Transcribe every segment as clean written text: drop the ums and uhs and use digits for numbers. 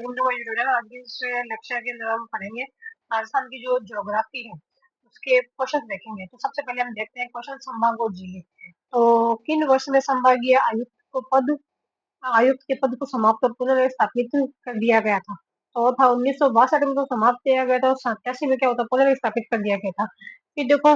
आज इस लेक्चर के अंदर हम पढ़ेंगे राजस्थान की जो ज्योग्राफी है उसके क्वेश्चन देखेंगे। तो सबसे पहले हम देखते हैं क्वेश्चन संभाग और जिले। तो किन वर्ष में संभागीय आयुक्त के पद को समाप्त और पुनर्स्थापित कर दिया गया था? तो वो था 1962 में तो समाप्त किया गया था और 87 में क्या होता पुनर्स्थापित कर दिया गया था। फिर देखो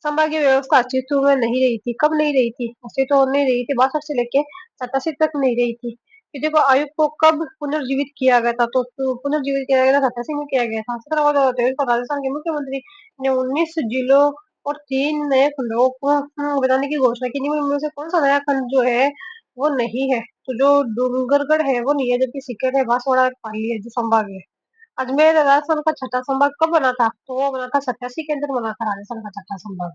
संभागीय व्यवस्था अस्तित्व में नहीं रही थी। कब नहीं रही थी? अस्तित्व नहीं रही थी 62 से लेके 87 तक नहीं रही थी। फिर देखो आयुक्त को कब पुनर्जीवित किया गया था? तो पुनर्जीवित किया गया था 87 में किया गया था। 17 को राजस्थान के मुख्यमंत्री ने 19 जिलों और 3 नए खंडों को बनाने की घोषणा की। इनमें से कौन सा नया खंड जो है वो नहीं है? तो जो डूंगरगढ़ है वो नहीं है, जबकि सीकर है, बांसवाड़ा पाली है जो संभाग है। अजमेर राजस्थान का छठा संभाग कब बना था? तो वो बना था 87 के अंदर बना था राजस्थान का छठा संभाग।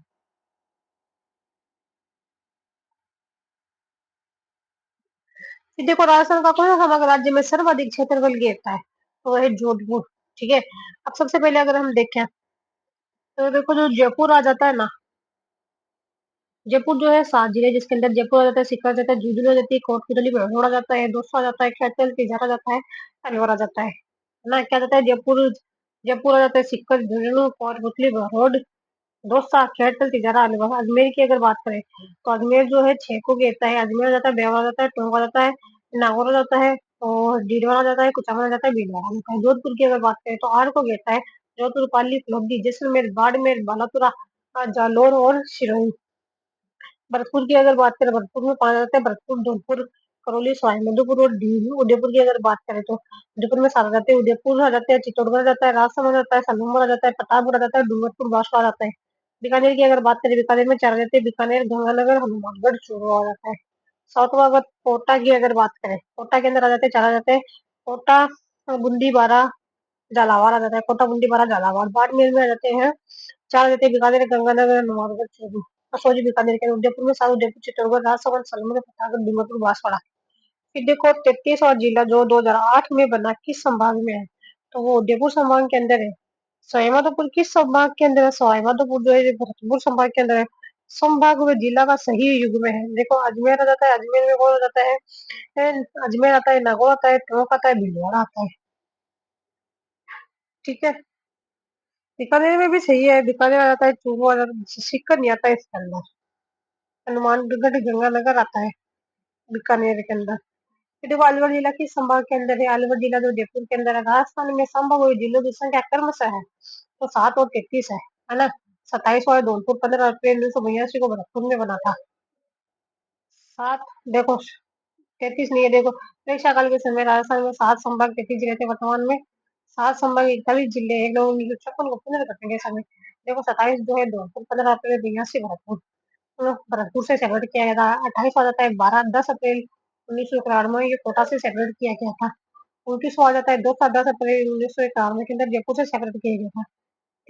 फिर देखो राजस्थान का कौन सा संभाग राज्य में सर्वाधिक क्षेत्रफल घेरता है? तो वो है जोधपुर। ठीक है। अब सबसे पहले अगर हम देखें तो देखो जो जयपुर आ जाता है ना, जयपुर जो है 7 जिले जिसके अंदर जयपुर आ जाता है, सीकर आ जाता है, झुंझुनू आ जाती है, कोटपुतली भरतपुर आ जाता है, दौसा आ जाता है, कैथल तिजारा आ जाता है, अलवर आ जाता है ना। क्या जाता है? जयपुर जयपुर आ जाता है, सीकर, झुंझुनू, कोटपुतली भरतपुर, दौसा, कैथल तिजारा, अलवर। अजमेर की अगर बात करें तो अजमेर जो है 6 को घेरता है। अजमेर आ जाता है, ब्यावर आ जाता है, टोंक आ जाता है, नागौर आ जाता है और डीडवाना आ जाता है, कुचामन आ जाता है, भीलवाड़ा आ जाता है। जोधपुर की अगर बात करें तो 8 को घेरता है। जोधपुर, पाली, उपलब्धि, जैसलमेर, बाड़मेर, बालातोरा, जालौर और सिरोही। भरतपुर की अगर बात करें, भरतपुर में पाया जाता है भरतपुर, धौलपुर, करौली, सवाई माधोपुर और डीहू। उदयपुर की अगर बात करें तो उदयपुर में सारा जाते हैं, उदयपुर आ जाते हैं, चित्तौड़गढ़ आ जाता है, राजसमंद आ जाता है, सलूमर आ जाता है, प्रतापगढ़ आ जाता है, डूंगरपुर, बांसवाड़ा आ जाता है। बीकानेर की अगर बात करें, बीकानेर में चार आ जाते हैं, बीकानेर, गंगानगर, हनुमानगढ़, चूरू आ जाता है। सातवां अगर कोटा की अगर बात करें, कोटा के अंदर आ जाते हैं, चार आ जाते हैं, कोटा, बूंदी, बारा, झालावाड़ आ जाता है, कोटा, बूंदी, बारा, झालावाड़। बाड़मेर में आ जाते हैं, चार आ जाते हैं, बीकानेर, गंगानगर, हनुमानगढ़, चूरू। असोजी बीकानेर के उदयपुर में सात, उदयपुर, चित्तौड़गढ़, राजसमंद, सलूमर, प्रतापगढ़, डूंगरपुर, बांसवाड़ा। फिर देखो 33वां जिला जो 2008 में बना किस संभाग में है? तो वो उदयपुर संभाग के अंदर है। सवाई माधोपुर किस संभाग के अंदर है? सवाई माधोपुर जो है ये भरतपुर संभाग के अंदर है। संभाग व जिला का सही युग्म है। देखो अजमेर आ जाता है, अजमेर में कौन आ जाता है? अजमेर आता है, नागौर आता है, टोंक आता है, भीलवाड़ा आता है। ठीक है। बीकानेर में भी सही है, बीकानेर आ जाता है, चूरू आ जाता है, सीकर नहीं आता है इसके अंदर। हनुमानगढ़, गंगानगर आता है बीकानेर के अंदर। फिर देखो अलवर जिला किस संभाग के अंदर है? अलवर जिला जो जयपुर के अंदर है। राजस्थान में संभाग और जिलों की संख्या क्रमशः है तो 7 और 33 है ना। 27 वाला धौलपुर 15 अप्रैल 1982 को भरतपुर में बना था। 7 देखो 33 नहीं है। देखो परीक्षा काल के समय राजस्थान में 7 संभाग 33 जिले थे। वर्तमान में 7 संभाग 41 जिले हैं। 1956 को पुनर्गठन के समय देखो 27 जो है धौलपुर, 15 अप्रैल 1982 भरतपुर, भरतपुर से सेपरेट किया गया था। 28 आ जाता है 10 अप्रैल 1991 ये कोटा से सेपरेट किया गया था। 29वां आ जाता है 10 अप्रैल 1991 के अंदर जयपुर से सेपरेट किया गया था।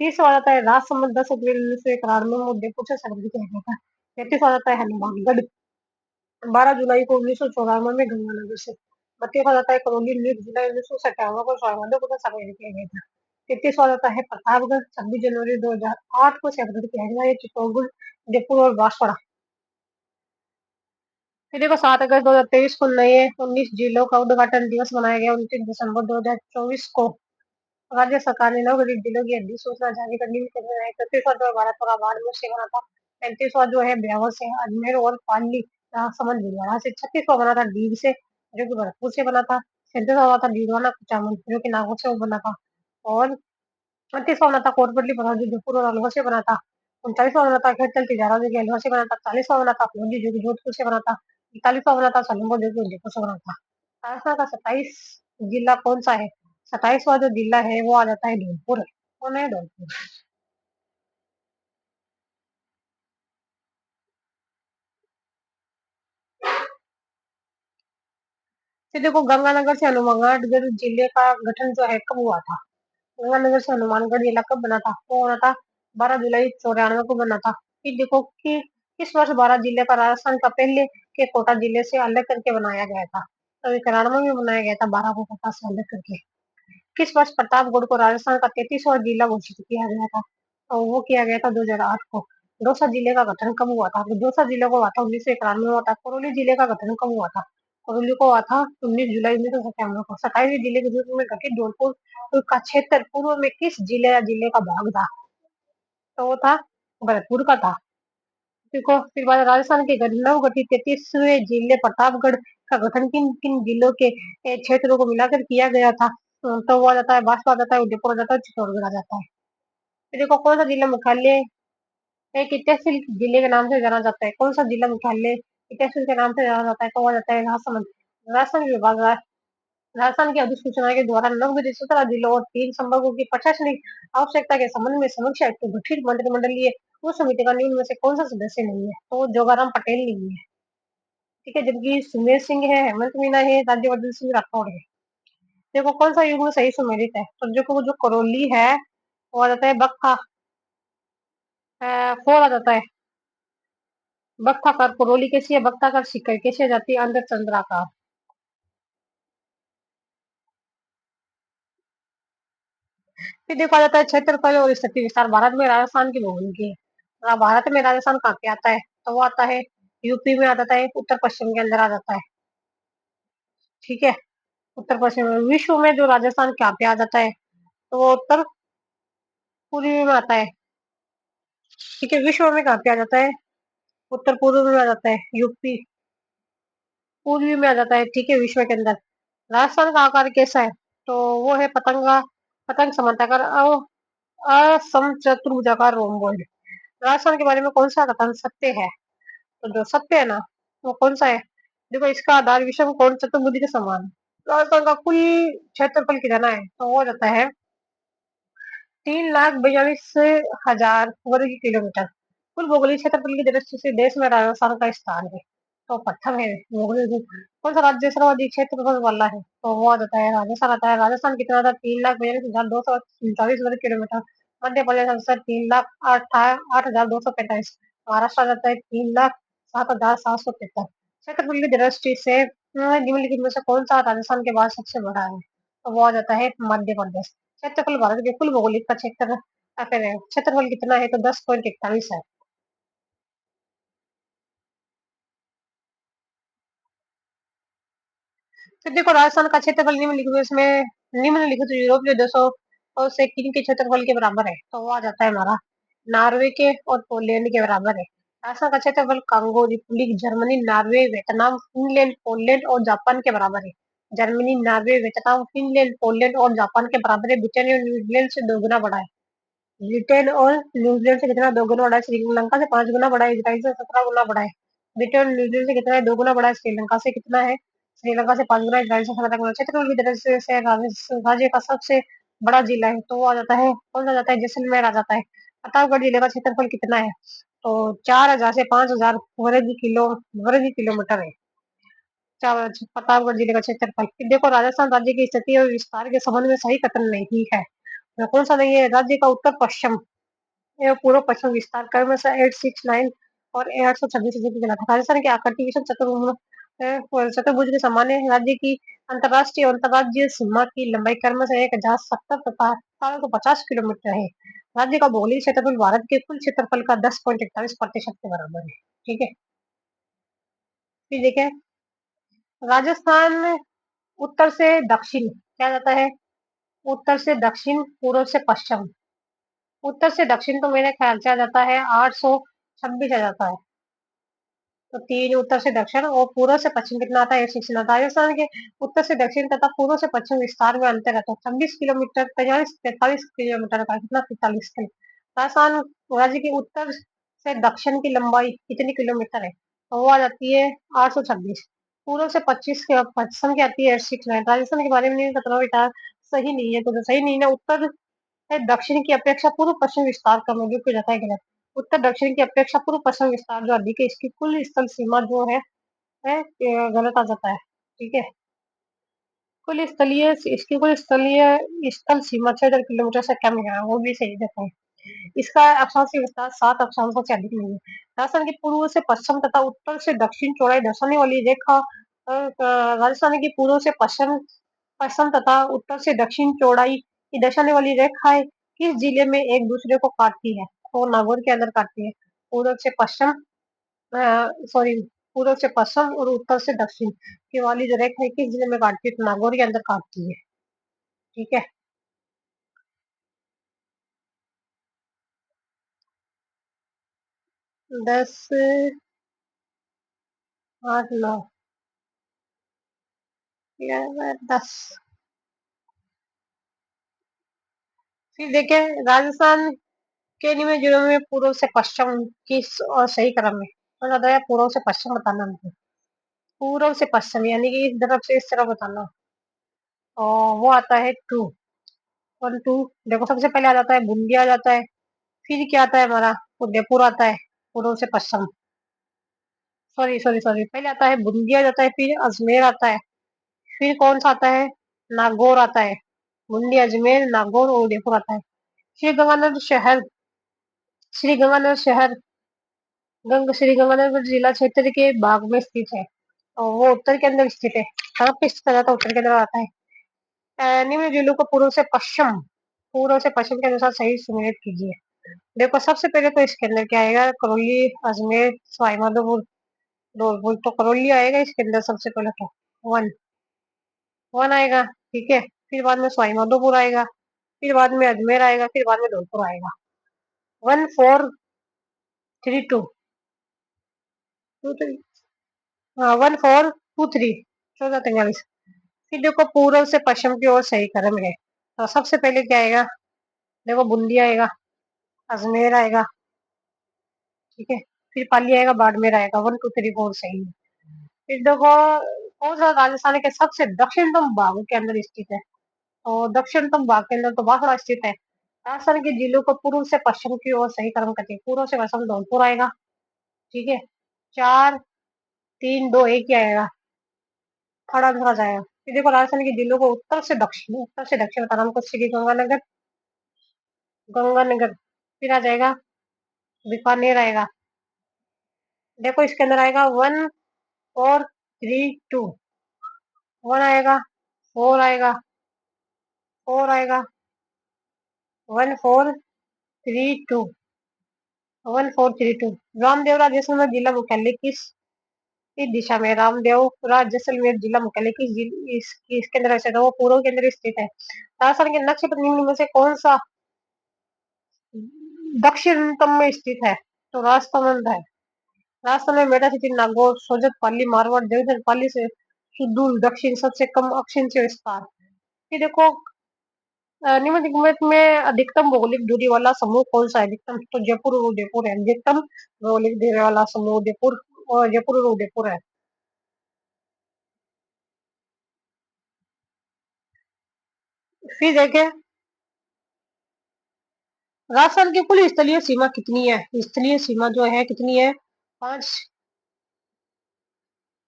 30वां आ जाता है राजसमंद 10 अप्रैल 1991 में जयपुर से सेपरेट किया गया था। 33वां आ जाता है हनुमानगढ़ 12 जुलाई को 1994 में गंगानगर से। 32वां आ जाता है करौली 1 जुलाई 1997 को स्वाभिमानी को सेपरेट किया गया था। 33वां आ जाता है प्रतापगढ़ 26 जनवरी 2008 को सेपरेट किया गया। ये चित्तौड़गढ़, जयपुर और बांसवाड़ा। फिर देखो 7 अगस्त 2023 को नए 19 जिलों का उद्घाटन दिवस मनाया गया। 29 दिसंबर 2024 को राज्य सरकार ने नवगठित जिलों की अधिसूचना जारी करने की तैयारी है। 31वां जो है बारातोरा बाड़मेर से बना था। 35वां जो है ब्यावर से, अजमेर और पाली, राजसमंद, भीलवाड़ा से। 36वां बना था डीग से जो कि भरतपुर से बना था। 37वां बना था डीडवाना, कुचामन जो कि नागौर से वो बना था। और 29वां बना था कोटपतली जो जयपुर और अलवर से बना था। 39वां बना था खेतल तिजारा जो कि अलवर से बना था। 40वां बना था अपलोजी जो कि जोधपुर से बना था। 41वां बना था सलूंबर जो कि उदयपुर से बना था। राजस्थान का 27 जिला कौन सा है? 27वां जो जिला है वो आ जाता है धौलपुर। कौन है? धौलपुर। फिर देखो गंगानगर से हनुमानगढ़ जिले का गठन जो है कब हुआ था? गंगानगर से हनुमानगढ़ जिला कब बना था? वो बना था 12 जुलाई 1994 को बना था। फिर देखो कि किस वर्ष 12 जिले का राजस्थान का पहले के कोटा जिले से अलग करके बनाया गया था? तो 91 में बनाया गया था 12 को कोटा से अलग करके। किस वर्ष प्रतापगढ़ को राजस्थान का 33वां जिला घोषित किया गया था? तो वो किया गया था 2008 को। दौसा जिले का गठन कब हुआ था? तो दौसा जिले को हुआ था 1991 में हुआ था। करौली जिले का गठन कब हुआ था? करौली को हुआ था 19 जुलाई 1991 को। 27 जिले के रूप में गठित धौलपुर का क्षेत्र पूर्व में किस जिले या जिले का भाग था? तो वो था भरतपुर का था। देखो फिर बाद राजस्थान के नव गठित 33वें जिले प्रतापगढ़ का गठन किन किन जिलों के क्षेत्रों को मिलाकर किया गया था? तो वो आ जाता है बांसवाड़ा, आ जाता है उदयपुर, आ जाता है चित्तौड़गढ़, आ जाता है। फिर देखो कौन सा जिला मुख्यालय एक तहसील जिले के नाम से जाना जाता है? कौन सा जिला मुख्यालय तहसील के नाम से जाना जाता है? तो वो आ जाता है राजसमंद। राजस्थान विभाग राजस्थान की अधिसूचना के द्वारा नवगठित 17 जिलों और 3 संभागों की प्रशासनिक आवश्यकता के संबंध में समीक्षा हेतु गठित मंत्रिमंडलीय उस समिति का निम्न में से कौन सा सदस्य नहीं है? तो जोगाराम पटेल नहीं है। ठीक है, जबकि सुमेर सिंह है, हेमंत मीना है, राज्यवर्धन सिंह राठौड़ है। देखो कौन सा युग्म सही सुमेलित है? तो जो करौली है वो आ जाता है बख्ता, फोर आ जाता है बख्ताकार। करौली कैसी है? बख्ताकार। सीकर कैसी आ जाती है? अंधर चंद्राकार। फिर देखा जाता है क्षेत्रफल और स्थिति विस्तार भारत में राजस्थान की भूगोल की। भारत में राजस्थान कहाँ पे आता है? तो वो आता है यूपी में, आ जाता है उत्तर पश्चिम के अंदर आ जाता है। ठीक है, उत्तर पश्चिम में। विश्व में जो राजस्थान कहाँ पे आ जाता है? तो वो उत्तर पूर्वी में आता है। ठीक है, विश्व में कहाँ पे आ जाता है? उत्तर पूर्व में आ जाता है। यूपी पूर्वी में आ जाता है। ठीक है, विश्व के अंदर। राजस्थान का आकार कैसा है? तो वो है पतंगा, पतंग समन्ताकार असमचतुर्भुजाकार रोम्बोइड। राजस्थान के बारे में कौन सा कथन सत्य है? तो जो सत्य है ना वो कौन सा है? देखो इसका आधार विषम कोण चतुर्भुज के समान है। राजस्थान का कुल क्षेत्रफल कितना है? तो वो जाता है 3,42,000 वर्ग किलोमीटर। कुल भौगोलिक क्षेत्रफल की दृष्टि से देश में राजस्थान का स्थान है। तो प्रथम है भौगोलिक कौन सा राज्य सर्वाधिक क्षेत्रफल वाला है? तो वो आ जाता है राजस्थान आता है। राजस्थान कितना था? 3,42,247 किलोमीटर। मध्य प्रदेश आंसर 3,08,245। महाराष्ट्र आ जाता है 3,07,773। क्षेत्रफल की दृष्टि से निम्नलिखित में से कौन सा राजस्थान के बाद सबसे बड़ा है? तो वो आ जाता है मध्य प्रदेश। क्षेत्रफल भारत के कुल भौगोलिक का क्षेत्रफल कितना है? तो 10.41 है। तो देखो राजस्थान का क्षेत्रफल निम्नलिखित यूरोपीय देशों और से किन के क्षेत्रफल के बराबर है? तो वो आ जाता है हमारा नॉर्वे के और पोलैंड के बराबर है। राजस्थान का क्षेत्रफल Congo Republic, Germany, Norway, Vietnam, Finland, Poland और जापान के बराबर है। Germany, Norway, Vietnam, Finland, Poland और जापान के बराबर है। ब्रिटेन और न्यूजीलैंड से 2 गुना बड़ा है। ब्रिटेन और न्यूजीलैंड से कितना? 2 गुना बड़ा है। श्रीलंका से 5 गुना बड़ा है। इजराइल से 17 गुना बड़ा है। ब्रिटेन और न्यूजीलैंड से कितना है? 2 गुना बड़ा है। श्रीलंका से कितना है? श्रीलंका से 5 गुना, इजराइल से 17 गुना। क्षेत्रफल की दृष्टि से राज्य का सबसे बड़ा जिला है। तो वो आ जाता है कौन सा? जाता है जैसलमेर आ जाता है। प्रतापगढ़ जिले का क्षेत्रफल कितना है? तो 4,000 से 5,000 वर्ग किलोमीटर है। प्रतापगढ़ जिले का क्षेत्रफल। फिर देखो राजस्थान राज्य की स्थिति और विस्तार के संबंध में सही कथन नहीं है। तो कौन सा नहीं है? राज्य का उत्तर पश्चिम एवं पूर्व पश्चिम विस्तार क्रमशः 869 और 826 इंच कहलाता है। राजस्थान के आकृति विषम चतुर्भुज के समान है। राज्य की अंतर्राष्ट्रीय और अंतर्राज्यीय सीमा की लंबाई क्रमशः 1,070 तथा 1750 किलोमीटर है। राज्य का भौगोलिक क्षेत्रफल भारत के कुल क्षेत्रफल का 10.41% के बराबर है। ठीक है, फिर देखें राजस्थान उत्तर से दक्षिण क्या जाता है? उत्तर से दक्षिण, पूर्व से पश्चिम। उत्तर से दक्षिण तो मेरे ख्याल से आ जाता है 826 आ जाता है। तो 3 उत्तर से दक्षिण और पूर्व से पश्चिम कितना आता है? 816 आता है। राजस्थान के उत्तर से दक्षिण तथा पूर्व से पश्चिम विस्तार में अंतर रहता है 26 किलोमीटर, 43 किलोमीटर का कितना? 43 किलोमीटर। राजस्थान राज्य के उत्तर से दक्षिण की लंबाई कितनी किलोमीटर है? तो वो आ जाती है 826। पूर्व से 25 के पश्चिम की आती है 869। राजस्थान के बारे में नहीं पता बेटा, सही नहीं है। तो जो सही नहीं है उत्तर है दक्षिण की अपेक्षा पूर्व पश्चिम विस्तार कम है, जो कि जाता है गलत। उत्तर दक्षिण की अपेक्षा पूर्व पश्चिम विस्तार जो अधिक है, इसकी कुल स्थल सीमा जो है गलत आ जाता है। ठीक है, कुल स्थलीय स्थल सीमा 6,000 किलोमीटर से कम है, वो भी सही देता है। इसका अक्षांश विस्तार 7 अक्षांशों से अधिक नहीं है। राजस्थान के पूर्व से पश्चिम तथा उत्तर से दक्षिण चौड़ाई दर्शाने वाली रेखा राजस्थान की पूर्व से पश्चिम पश्चिम तथा उत्तर से दक्षिण चौड़ाई की दर्शाने वाली रेखाएं किस जिले में एक दूसरे को काटती है? तो नागौर के अंदर काटती है। पूर्व से पश्चिम, सॉरी, पूर्व से पश्चिम और उत्तर से दक्षिण की वाली जो रेखा है किस जिले में काटती है? तो नागौर के अंदर काटती है। ठीक है। 10, 8, 9, 11, 10। फिर देखें राजस्थान के निम्न जिलों में पूर्व से पश्चिम किस और सही क्रम में तो बताया पूर्व से पश्चिम बताना हमको। पूर्व से पश्चिम यानी कि इस तरफ से इस तरफ बताना। और वो आता है 2, 1, 2। देखो सबसे पहले आ जाता है बूंदी आ जाता है। फिर क्या आता है हमारा उदयपुर आता है पूर्व से पश्चिम। सॉरी सॉरी सॉरी, पहले आता है बूंदी आ जाता है, फिर अजमेर आता है, फिर कौन सा आता है नागौर आता है। बूंदी अजमेर नागौर और उदयपुर आता है। श्री गंगानगर शहर श्री गंगानगर शहर श्री गंगानगर जिला क्षेत्र के बाग में स्थित है और वो उत्तर के अंदर स्थित है। कहाँ पे स्थित आता है? उत्तर के अंदर आता है। निम्न जिलों को पूर्व से पश्चिम के अनुसार सही सुमेलित कीजिए। देखो सबसे पहले तो इसके अंदर क्या आएगा? करौली, अजमेर, सवाईमाधोपुर, धौलपुर। तो करौली आएगा इसके अंदर सबसे पहले तो 1, 1 आएगा। ठीक है। फिर बाद में सवाईमाधोपुर आएगा, फिर बाद में अजमेर आएगा, फिर बाद में धौलपुर आएगा। 1432, 23, हाँ 1423, 1443। फिर देखो पूर्व से पश्चिम की ओर सही क्रम है। तो सबसे पहले क्या आएगा? देखो बूंदी आएगा, अजमेर आएगा। ठीक है। फिर पाली आएगा, बाड़मेर आएगा। 1, 2, 3, 4 सही है। फिर देखो कौन सा राजस्थान के सबसे दक्षिणतम भाग के अंदर स्थित है? और दक्षिणतम भाग के अंदर तो बांसवाड़ा स्थित है। राजस्थान के जिलों को पूर्व से पश्चिम की ओर सही क्रम करते हैं। पूर्व से पश्चिम धौलपुर आएगा। ठीक है। 4, 3, 2, 1 ही आएगा। थर्ड आंसर आ जाएगा। फिर देखो राजस्थान के जिलों को उत्तर से दक्षिण का नाम को श्री गंगानगर, गंगानगर। फिर आ जाएगा बीकानेर आएगा। देखो इसके अंदर आएगा 1432, 1 आएगा, 4 आएगा, 4 आएगा, 1432, 1432। रामदेवरा जैसलमेर जिला मुख्यालय किस दिशा में? रामदेवरा जैसलमेर जिला मुख्यालय इसके अंदर ऐसे तो वो पूर्व के अंदर स्थित है। राजस्थान के नक्शे निम्न में से कौन सा दक्षिणतम में स्थित है? तो राजसमंद है। राजस्थान में मेटा सिटी नागौर सोजत पाली मारवाड़ जगदल पाली से सुदूर दक्षिण सबसे कम अक्षिण से विस्तार। ये देखो निम्न दिग्गज में अधिकतम भौगोलिक दूरी वाला समूह कौन सा है? अधिकतम तो जयपुर और उदयपुर है। अधिकतम भौगोलिक दूरी वाला समूह जयपुर और उदयपुर है। फिर देखें राजस्थान की कुल स्थलीय सीमा कितनी है? स्थलीय सीमा जो है कितनी है? 5,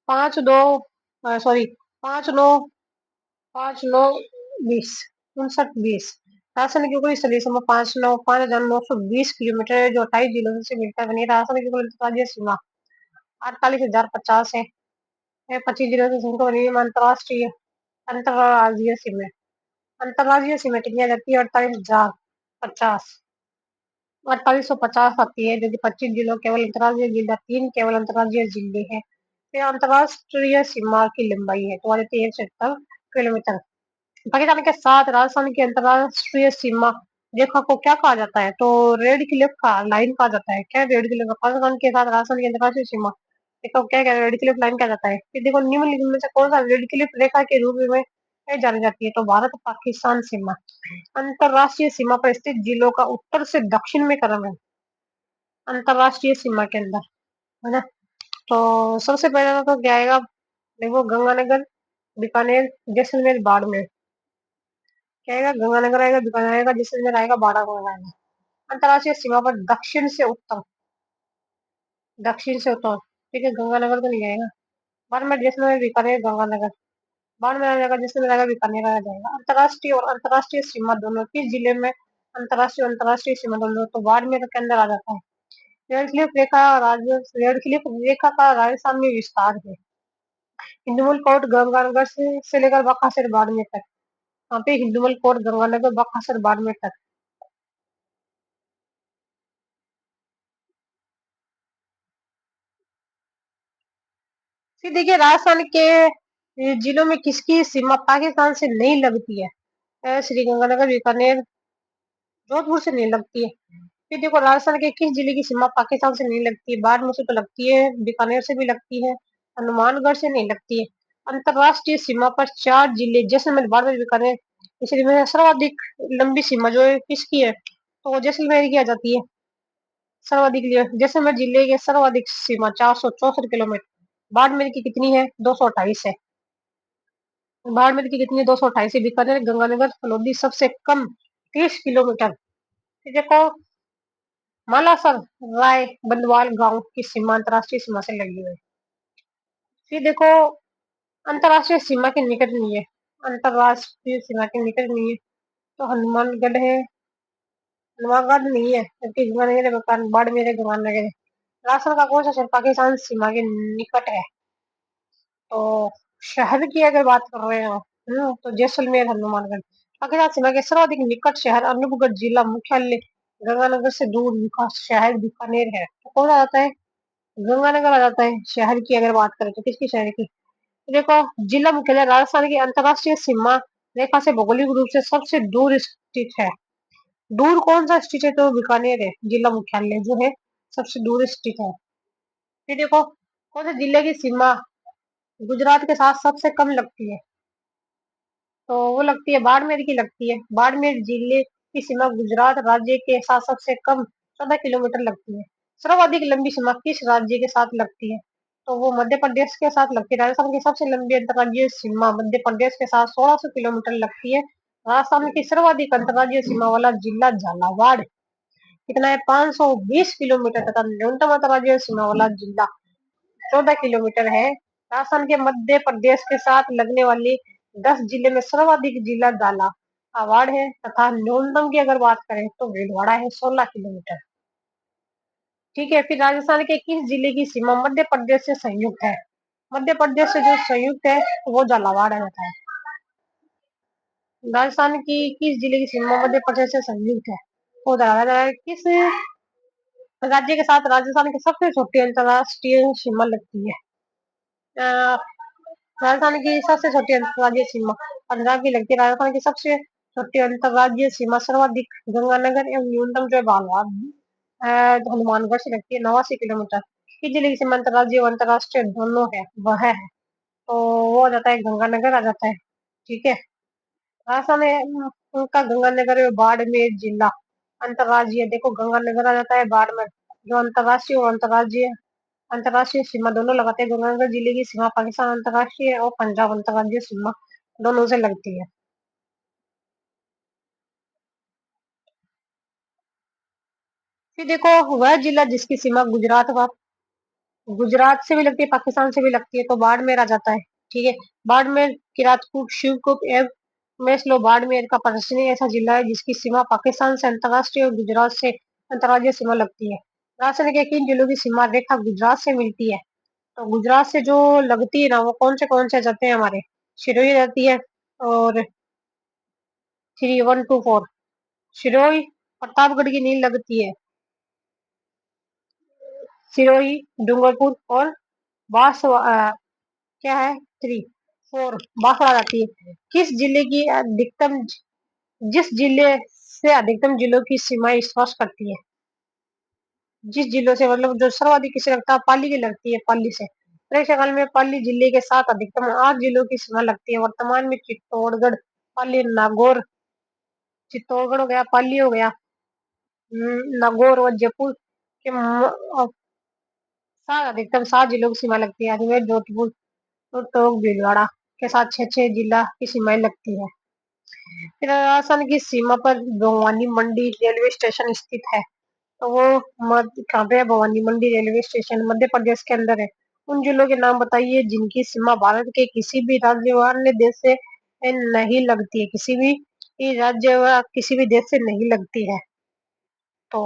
5, 2, सॉरी 5, 9, 5, 9, 20, 59, 20। राजस्थान की कुल स्थलीय सीमा 5,905,920 किलोमीटर है जो 28 जिलों से मिलकर बनी है। राजस्थान की कुल अंतर्राज्यीय सीमा 48,050 है। 25 जिलों से सीमा बनी है। अंतर्राज्यीय सीमा कितनी आ जाती है? 48,050, 4850 आती है, जो कि 25 जिलों केवल अंतर्राज्यीय जिला 3 केवल अंतर्राज्यीय जिले हैं। फिर अंतर्राष्ट्रीय सीमा की लंबाई है तो आ जाती है 170 किलोमीटर। पाकिस्तान के साथ राजस्थान की अंतर्राष्ट्रीय सीमा रेखा को क्या कहा जाता है? तो रेड क्लिफ का लाइन कहा जाता है। क्या रेड क्लिफ? पाकिस्तान के साथ राजस्थान की अंतर्राष्ट्रीय सीमा रेखा को क्या रेड क्लिफ लाइन कहा जाता है? फिर देखो निम्नलिखित में से कौन सा रेड क्लिफ रेखा के रूप में जानी जाती है? तो भारत पाकिस्तान सीमा। अंतर्राष्ट्रीय सीमा पर स्थित जिलों का उत्तर से दक्षिण में क्रम है अंतर्राष्ट्रीय सीमा के अंदर, है ना। तो सबसे पहले तो क्या आएगा? देखो गंगानगर, बीकानेर, जैसलमेर, बाड़मेर। क्या आएगा? गंगानगर आएगा, बीकानेर आएगा, जैसलमेर आएगा, बाड़मेर आएगा। अंतर्राष्ट्रीय सीमा पर दक्षिण से उत्तर। ठीक है। गंगानगर तो नहीं आएगा। बाड़मेर, जैसलमेर, बीकानेर, गंगानगर। बाड़मेर आ जाएगा, जैसलमेर आएगा, बीकानेर आ जाएगा। अंतर्राष्ट्रीय और अंतर्राष्ट्रीय सीमा दोनों किस जिले में? अंतर्राष्ट्रीय सीमा दोनों तो बाड़मेर के अंदर आ जाता है। रेड क्लिफ रेखा का राजस्थान में विस्तार है। हिंदुमल कोट गंगानगर से लेकर बकासर बाड़मेर तक। यहाँ पे हिंदुमल कोट गंगानगर बकासर बाड़मेर तक। फिर देखिए राजस्थान के जिलों में किसकी सीमा पाकिस्तान से नहीं लगती है? श्रीगंगानगर, बीकानेर, जोधपुर से नहीं लगती है। फिर देखो राजस्थान के किस जिले की सीमा पाकिस्तान से नहीं लगती है? बाड़मेर से तो लगती है, बीकानेर से भी लगती है, हनुमानगढ़ से नहीं लगती है। अंतरराष्ट्रीय सीमा पर 4 जिले जैसलमेर, बाड़मेर, बीकानेर, इसलिए में सर्वाधिक लंबी सीमा जो है किसकी है? तो वो जैसलमेर की आ जाती है। सर्वाधिक जैसलमेर जिले की सर्वाधिक सीमा 464 किलोमीटर। बाड़मेर की कितनी है? 228 है। बाड़मेर की कितनी है? 228 है। बीकानेर, गंगानगर, फलौदी सबसे कम 30 किलोमीटर। फिर देखो मालासर, राय, बंदवाल गांव की सीमा अंतरराष्ट्रीय सीमा से लगी हुई है। फिर देखो अंतरराष्ट्रीय सीमा के निकट नहीं है, अंतरराष्ट्रीय सीमा के निकट नहीं है, तो हनुमानगढ़ है, हनुमानगढ़ नहीं है, जबकि गंगानगर है, बाड़मेर है, गंगानगर है। राजस्थान का कौन सा शहर पाकिस्तान सीमा के निकट है? तो शहर की अगर बात कर रहे हो तो जैसलमेर, हनुमानगढ़। पाकिस्तान सीमा के सर्वाधिक निकट शहर अनूपगढ़ जिला मुख्यालय गंगानगर से दूर विकास शहर बीकानेर है। तो कौन आ जाता है? गंगानगर आ जाता है शहर की अगर बात करें तो। किसकी शहर की? देखो जिला मुख्यालय राजस्थान की अंतरराष्ट्रीय सीमा रेखा से भौगोलिक रूप से सबसे दूर स्थित है। दूर कौन सा स्थित है? तो बीकानेर है जिला मुख्यालय जो है सबसे दूर स्थित है। फिर देखो कौन से जिले की सीमा गुजरात के साथ सबसे कम लगती है? तो वो लगती है बाड़मेर की लगती है। बाड़मेर जिले की सीमा गुजरात राज्य के साथ सबसे कम 14 किलोमीटर लगती है। सर्वाधिक लंबी सीमा किस राज्य के साथ लगती है? तो वो मध्य प्रदेश के साथ लगती है। राजस्थान की सबसे लंबी अंतर्राज्यीय सीमा मध्य प्रदेश के साथ 1600 किलोमीटर लगती है। राजस्थान की सर्वाधिक अंतर्राज्यीय सीमा वाला जिला झालावाड़ कितना है? 520 किलोमीटर तथा न्यूनतम अंतर्राज्यीय सीमा वाला जिला 14 किलोमीटर है। राजस्थान के मध्य प्रदेश के साथ लगने वाली 10 जिले में सर्वाधिक जिला झालावाड़ है तथा न्यूनतम की अगर बात करें तो भीलवाड़ा है 16 किलोमीटर। ठीक है। फिर राजस्थान के किस जिले की सीमा मध्य प्रदेश से संयुक्त है? मध्य प्रदेश से जो संयुक्त है वो झालावाड़ आ जाता है। राजस्थान की किस जिले की सीमा मध्य प्रदेश से संयुक्त है? वो झालावाड़ है। किस राज्य के साथ राजस्थान की सबसे छोटी अंतरराष्ट्रीय सीमा लगती है? अ, राजस्थान की सबसे छोटी अंतर्राज्यीय सीमा पंजाब की लगती है। राजस्थान की सबसे छोटी अंतर्राज्यीय सीमा सर्वाधिक गंगानगर एवं न्यूनतम जो है हनुमानगढ़ से लगती है 89 किलोमीटर। किस जिले की सीमा अंतर्राज्यीय और अंतर्राष्ट्रीय दोनों है वह है? तो वो आ जाता है गंगानगर आ जाता है। ठीक है। राजस्थान में उनका गंगानगर एवं बाड़मेर जिला अंतर्राज्यीय। देखो गंगानगर आ जाता है, बाड़मेर जो अंतर्राष्ट्रीय और अंतर्राज्यीय अंतर्राष्ट्रीय सीमा दोनों लगाते हैं। गंगानगर जिले की सीमा पाकिस्तान अंतर्राष्ट्रीय और पंजाब अंतर्राज्यीय सीमा दोनों से लगती है। फिर देखो वह जिला जिसकी सीमा गुजरात से भी लगती है, पाकिस्तान से भी लगती है, तो बाड़मेर आ जाता है। ठीक है। बाड़मेर, किरातपुर, शिवकुप एवं मेसलो बाड़मेर का पड़ोसी ऐसा जिला है जिसकी सीमा पाकिस्तान से अंतर्राष्ट्रीय और गुजरात से अंतर्राज्यीय सीमा लगती है। राजस्थान के किन जिलों की सीमा रेखा गुजरात से मिलती है? तो गुजरात से जो लगती है ना वो कौन से जाते हैं हमारे? सिरोही रहती है और 3124 सिरोही। प्रतापगढ़ की नील लगती है। सिरोही, डूंगरपुर और क्या है? 34 बांसवाड़ा जाती है। जिस जिले से अधिकतम जिलों की सीमाएं स्पर्श करती है? जिस जिलों से मतलब जो सर्वाधिक किसे लगता है? पाली की लगती है, पाली से। परीक्षा काल में पाली जिले के साथ अधिकतम 8 जिलों की सीमा लगती है। वर्तमान में चित्तौड़गढ़, पाली, नागौर, चित्तौड़गढ़ हो गया, पाली हो गया, नागौर और जयपुर के साथ अधिकतम 7 जिलों की सीमा लगती है। अजमेर, जोधपुर और टोंक, भीलवाड़ा के साथ 6 जिला की सीमाएं लगती है। फिर राजस्थान की सीमा पर भवानी मंडी रेलवे स्टेशन स्थित है। तो वो कहाँ पे है? भवानी मंडी रेलवे स्टेशन मध्य प्रदेश के अंदर है। उन जिलों के नाम बताइए जिनकी सीमा भारत के किसी भी राज्य व अन्य देश से नहीं लगती है। किसी भी राज्य व किसी भी देश से नहीं लगती है। तो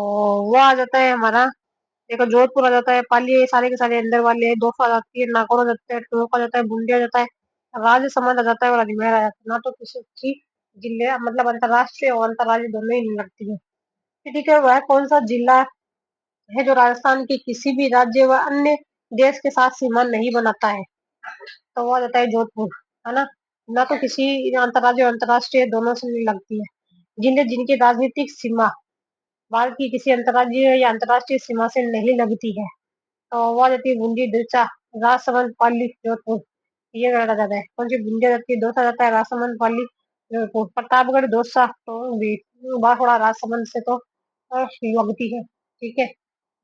वो आ जाता है हमारा। देखो जोधपुर आ जाता है, पाली ये सारे के सारे अंदर वाले हैं, दौसा आ जाती है, नागौर आ जाता है, टोंक आ जाता है, बूंदी आ जाता है, राजसमंद आ जाता है और अजमेर आ जाता है। ना तो किसी की जिले मतलब अंतर्राष्ट्रीय और अंतर्राज्यीय दोनों ही नहीं लगती है। ठीक है। वह कौन सा जिला है जो राजस्थान के किसी भी राज्य व अन्य देश के साथ सीमा नहीं बनाता है? तो वो आ जाता है जोधपुर, है ना? ना तो किसी अंतर्राज्य और अंतर्राष्ट्रीय दोनों से नहीं लगती है। जिन्हें जिनकी राजनीतिक सीमा भारत की किसी अंतर्राज्यीय या अंतर्राष्ट्रीय सीमा से नहीं लगती है। तो वो आ जाती है बूंदी, दिलचा, राजसमंद, पाली, जोधपुर। ये रटा जाता है। कौन सी बूंदी आ जाती है? दौसा जाता है राजसमंद, पाली, जोधपुर। प्रतापगढ़, दौसा तो बांसवाड़ा राजसमंद से तो लगती है। ठीक है।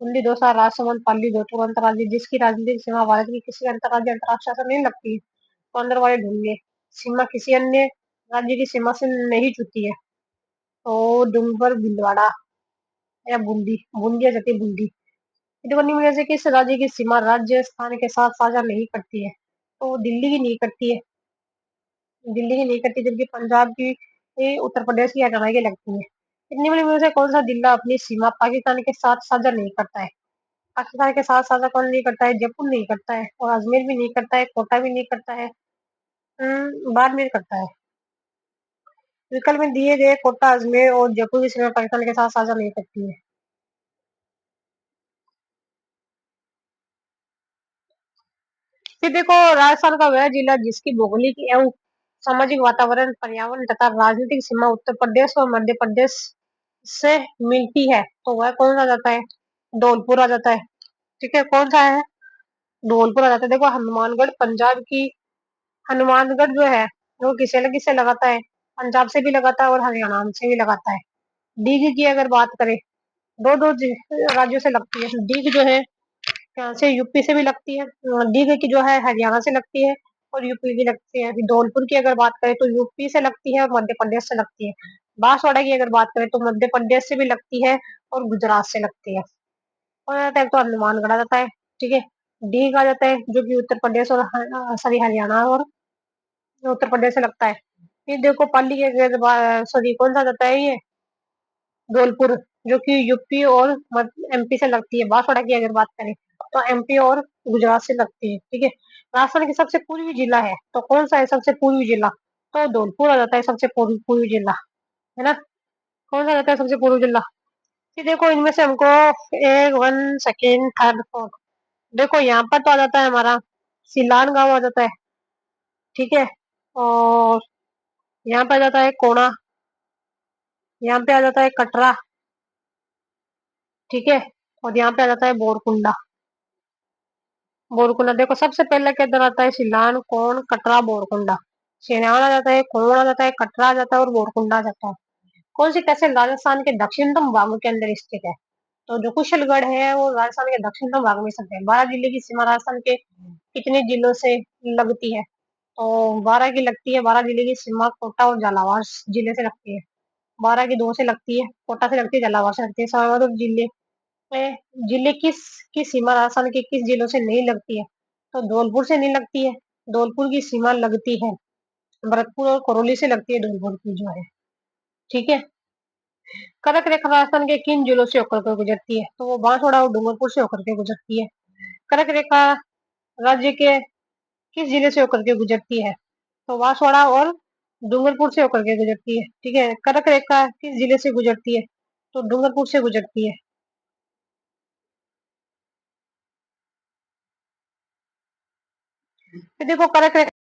बूंदी, दौसा, राजसमंद, पाली, जोधपुर अंतर्राज्य जिसकी राजनीतिक सीमा भारत की किसी अंतर्राज्य अंतरराष्ट्रीय से नहीं लगती है। तो अंदर वाले ढूंढिए। सीमा किसी अन्य राज्य की सीमा से नहीं छूती है। तो डूंगर, भिलवाड़ा या बूंदी, बूंदी आ जाती है बूंदी। देखो निम्न में से किस राज्य की सीमा राज्य स्थान के साथ साझा नहीं करती है? तो वो दिल्ली की नहीं करती है। दिल्ली की नहीं करती, जबकि पंजाब की, उत्तर प्रदेश की, हरियाणा की लगती है। निम्न में से कौन सा जिला अपनी सीमा पाकिस्तान के साथ साझा नहीं करता है? पाकिस्तान के साथ साझा कौन नहीं करता है? जयपुर नहीं करता है, और अजमेर भी नहीं करता है, कोटा भी नहीं करता है, बाड़मेर करता है। विकल्प में दिए गए कोटा, अजमेर और जयपुर की सीमा पाकिस्तान के साथ साझा नहीं करती है। फिर देखो, राजस्थान का वह जिला जिसकी भौगोलिक एवं सामाजिक वातावरण, पर्यावरण तथा राजनीतिक सीमा उत्तर प्रदेश और मध्य प्रदेश से मिलती है, तो वह कौन सा जाता है? धौलपुर आ जाता है। ठीक है, कौन सा है? धौलपुर आ जाता है। देखो, हनुमानगढ़ पंजाब की, हनुमानगढ़ जो है वो किससे लगाता है? पंजाब से भी लगाता है और हरियाणा से भी लगाता है। डीग की अगर बात करें, दो दो राज्यों से लगती है। डीग जो है यहाँ से यूपी से भी लगती है, दीघ की जो है हरियाणा से लगती है और यूपी की लगती है। धौलपुर की अगर बात करें तो यूपी से लगती है और मध्य प्रदेश से लगती है। बांसवाड़ा की अगर बात करें तो मध्य प्रदेश से भी लगती है और गुजरात से लगती है। और आ जाता है तो हनुमानगढ़ आ जाता है। ठीक है। दीघ आ जाता है जो कि उत्तर प्रदेश और सॉरी हरियाणा और उत्तर प्रदेश से लगता है। फिर देखो पाली की अगर सॉरी कौन सा जाता है ये? धौलपुर, जो कि यूपी और एमपी से लगती है। बांसवाड़ा की अगर बात करें तो एमपी और गुजरात से लगती है। ठीक है। राजस्थान की सबसे पूर्वी जिला है तो कौन सा है सबसे पूर्वी जिला? तो धौलपुर आ जाता है सबसे पूर्वी जिला, है ना? कौन सा रहता है सबसे पूर्वी जिला? कि देखो इनमें से हमको एक, वन, सेकेंड, थर्ड, फोर्थ, देखो यहाँ पर तो आ जाता है हमारा सिलान गांव आ जाता है। ठीक है। और यहाँ पे आ जाता है कोणा, यहाँ पे आ जाता है कटरा। ठीक है। और यहाँ पे आ जाता है बोरकुंडा। बोरकुंडा देखो सबसे पहले के अंदर आता है सिलान, कोण, कटरा, बोरकुंडा। सिलान आ जाता है, कोण आ जाता है, कटरा आ जाता है और बोरकुंडा आ जाता है। कौन सी तहसील राजस्थान के दक्षिणतम भागों के अंदर स्थित है? तो जो कुशलगढ़ है वो राजस्थान के दक्षिणतम भाग में स्थित है। 12 जिले की सीमा राजस्थान के कितने जिलों से लगती है? तो 12 की लगती है। 12 जिले की सीमा कोटा और झालावाड़ जिले से लगती है। 12 की 2 से लगती है, कोटा से लगती है, झालावाड़ से लगती है। संबंधित जिले में जिले की सीमा राजस्थान के किस जिलों से नहीं लगती है? तो धौलपुर से नहीं लगती है। धौलपुर की सीमा लगती है भरतपुर और करौली से लगती है धौलपुर की जो है। ठीक है। कर्क रेखा राजस्थान के किन जिलों से होकर के गुजरती है? तो वो बांसवाड़ा और डूंगरपुर से होकर के गुजरती है। कर्क रेखा राज्य के किस जिले से होकर के गुजरती है? तो बांसवाड़ा और डूंगरपुर से होकर के गुजरती है। ठीक है। कर्क रेखा किस जिले से गुजरती है? तो डूंगरपुर से गुजरती है। फिर देखो कर्क रेखा